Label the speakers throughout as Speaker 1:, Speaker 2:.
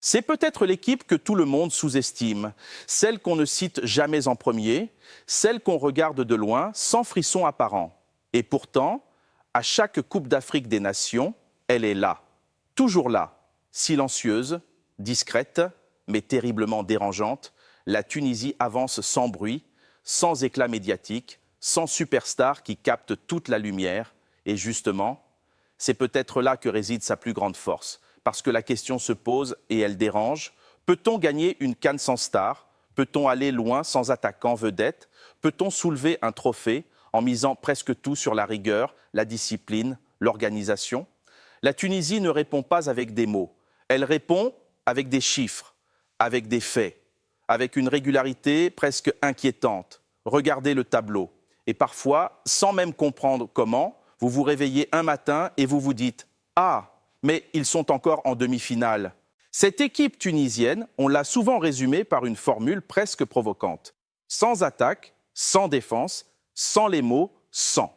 Speaker 1: C'est peut-être l'équipe que tout le monde sous-estime, celle qu'on ne cite jamais en premier, celle qu'on regarde de loin sans frisson apparent. Et pourtant, à chaque Coupe d'Afrique des Nations, elle est là, toujours là, silencieuse, discrète, mais terriblement dérangeante. La Tunisie avance sans bruit, sans éclat médiatique, sans superstar qui capte toute la lumière. Et justement, c'est peut-être là que réside sa plus grande force. Parce que la question se pose et elle dérange. Peut-on gagner une CAN sans star? Peut-on aller loin sans attaquant vedette? Peut-on soulever un trophée en misant presque tout sur la rigueur, la discipline, l'organisation? La Tunisie ne répond pas avec des mots. Elle répond avec des chiffres, avec des faits, avec une régularité presque inquiétante. Regardez le tableau. Et parfois, sans même comprendre comment, vous vous réveillez un matin et vous vous dites « Ah !» mais ils sont encore en demi-finale. Cette équipe tunisienne, on l'a souvent résumée par une formule presque provocante. Sans attaque, sans défense, sans les mots, sans.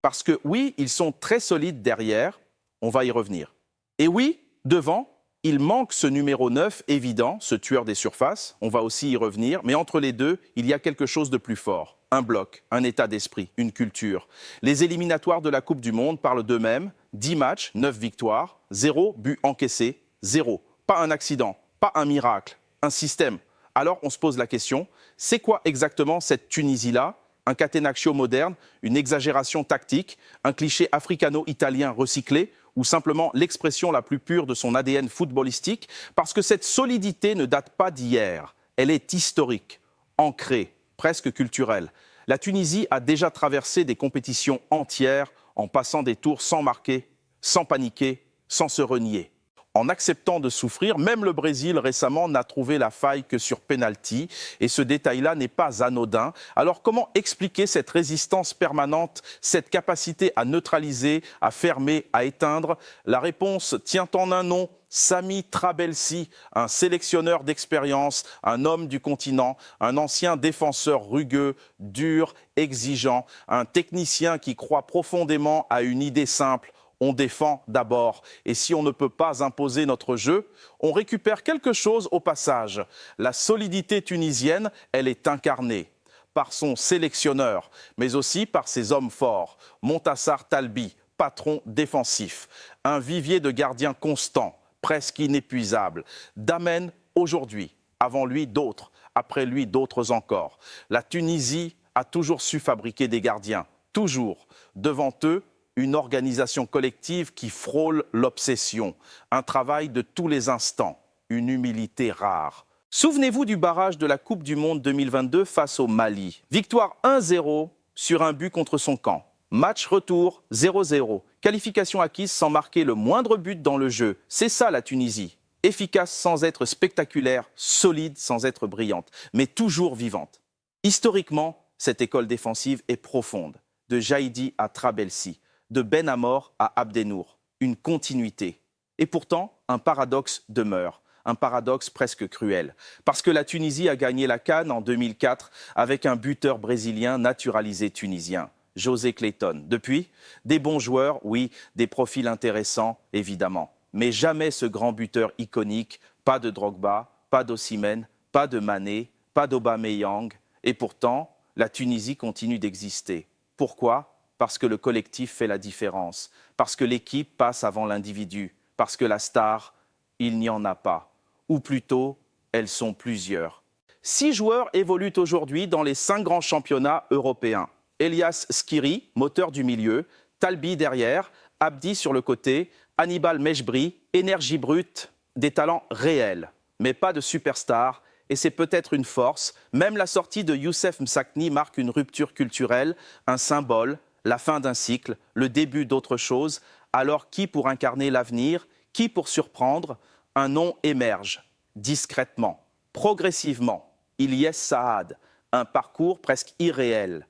Speaker 1: Parce que oui, ils sont très solides derrière, on va y revenir. Et oui, devant, il manque ce numéro 9 évident, ce tueur des surfaces, on va aussi y revenir, mais entre les deux, il y a quelque chose de plus fort. Un bloc, un état d'esprit, une culture. Les éliminatoires de la Coupe du Monde parlent d'eux-mêmes. 10 matchs, 9 victoires, 0 but encaissé, 0. Pas un accident, pas un miracle, un système. Alors on se pose la question, c'est quoi exactement cette Tunisie-là? Un catenaccio moderne, une exagération tactique, un cliché africano-italien recyclé ou simplement l'expression la plus pure de son ADN footballistique? Parce que cette solidité ne date pas d'hier, elle est historique, ancrée, presque culturelle. La Tunisie a déjà traversé des compétitions entières en passant des tours sans marquer, sans paniquer, sans se renier. En acceptant de souffrir, même le Brésil récemment n'a trouvé la faille que sur pénalty. Et ce détail-là n'est pas anodin. Alors comment expliquer cette résistance permanente, cette capacité à neutraliser, à fermer, à éteindre? La réponse tient en un nom. Sami Trabelsi, un sélectionneur d'expérience, un homme du continent, un ancien défenseur rugueux, dur, exigeant, un technicien qui croit profondément à une idée simple. On défend d'abord. Et si on ne peut pas imposer notre jeu, on récupère quelque chose au passage. La solidité tunisienne, elle est incarnée par son sélectionneur, mais aussi par ses hommes forts. Montassar Talbi, patron défensif. Un vivier de gardiens constants, presque inépuisable. Damen aujourd'hui, avant lui d'autres, après lui d'autres encore. La Tunisie a toujours su fabriquer des gardiens, toujours. Devant eux, une organisation collective qui frôle l'obsession, un travail de tous les instants, une humilité rare. Souvenez-vous du barrage de la Coupe du Monde 2022 face au Mali. Victoire 1-0 sur un but contre son camp. Match retour 0-0. Qualification acquise sans marquer le moindre but dans le jeu. C'est ça la Tunisie. Efficace sans être spectaculaire, solide sans être brillante, mais toujours vivante. Historiquement, cette école défensive est profonde. De Jaïdi à Trabelsi, de Ben Amor à Abdenour, une continuité. Et pourtant, un paradoxe demeure, un paradoxe presque cruel. Parce que la Tunisie a gagné la CAN en 2004 avec un buteur brésilien naturalisé tunisien, José Clayton. Depuis, des bons joueurs, oui, des profils intéressants, évidemment. Mais jamais ce grand buteur iconique, pas de Drogba, pas d'Osimhen, pas de Mané, pas d'Aubameyang. Et pourtant, la Tunisie continue d'exister. Pourquoi ? Parce que le collectif fait la différence, parce que l'équipe passe avant l'individu, parce que la star, il n'y en a pas. Ou plutôt, elles sont plusieurs. 6 joueurs évoluent aujourd'hui dans les 5 grands championnats européens. Elias Skiri, moteur du milieu, Talbi derrière, Abdi sur le côté, Hannibal Mejbri, énergie brute, des talents réels, mais pas de superstars. Et c'est peut-être une force. Même la sortie de Youssef Msakni marque une rupture culturelle, un symbole, la fin d'un cycle, le début d'autre chose. Alors qui pour incarner l'avenir, qui pour surprendre? Un nom émerge, discrètement, progressivement. Ilyes Saad, un parcours presque irréel.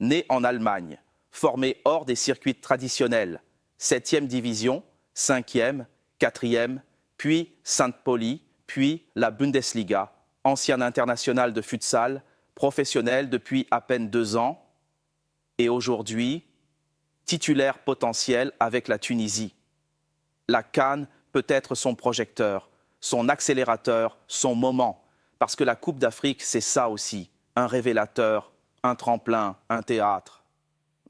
Speaker 1: Né en Allemagne, formé hors des circuits traditionnels. 7e division, 5e, 4e, puis Saint-Pauli, puis la Bundesliga. Ancien international de futsal, professionnel depuis à peine 2 ans. Et aujourd'hui, titulaire potentiel avec la Tunisie. La CAN peut être son projecteur, son accélérateur, son moment. Parce que la Coupe d'Afrique, c'est ça aussi, un révélateur, un tremplin, un théâtre.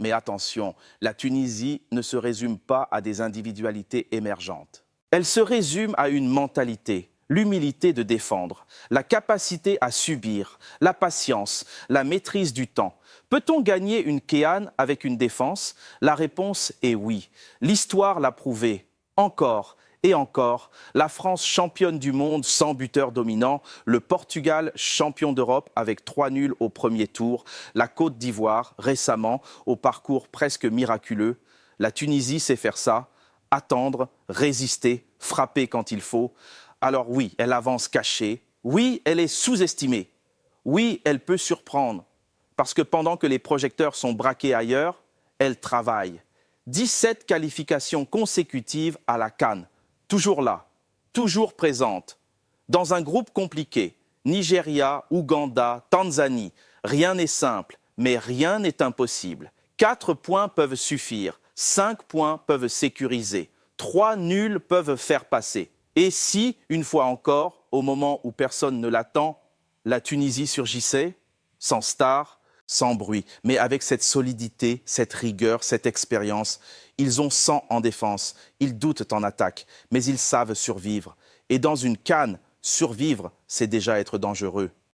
Speaker 1: Mais attention, la Tunisie ne se résume pas à des individualités émergentes. Elle se résume à une mentalité, l'humilité de défendre, la capacité à subir, la patience, la maîtrise du temps. Peut-on gagner une Kéane avec une défense? La réponse est oui. L'histoire l'a prouvé. Encore et encore, la France championne du monde sans buteur dominant, le Portugal champion d'Europe avec 3 nuls au premier tour, la Côte d'Ivoire récemment au parcours presque miraculeux. La Tunisie sait faire ça, attendre, résister, frapper quand il faut. Alors oui, elle avance cachée, oui, elle est sous-estimée, oui, elle peut surprendre, parce que pendant que les projecteurs sont braqués ailleurs, elle travaille. 17 qualifications consécutives à la CAN, toujours là, toujours présente. Dans un groupe compliqué, Nigeria, Ouganda, Tanzanie, rien n'est simple, mais rien n'est impossible. 4 points peuvent suffire, 5 points peuvent sécuriser, 3 nuls peuvent faire passer. Et si, une fois encore, au moment où personne ne l'attend, la Tunisie surgissait, sans star, sans bruit, mais avec cette solidité, cette rigueur, cette expérience, ils ont 100 en défense, ils doutent en attaque, mais ils savent survivre. Et dans une CAN, survivre, c'est déjà être dangereux.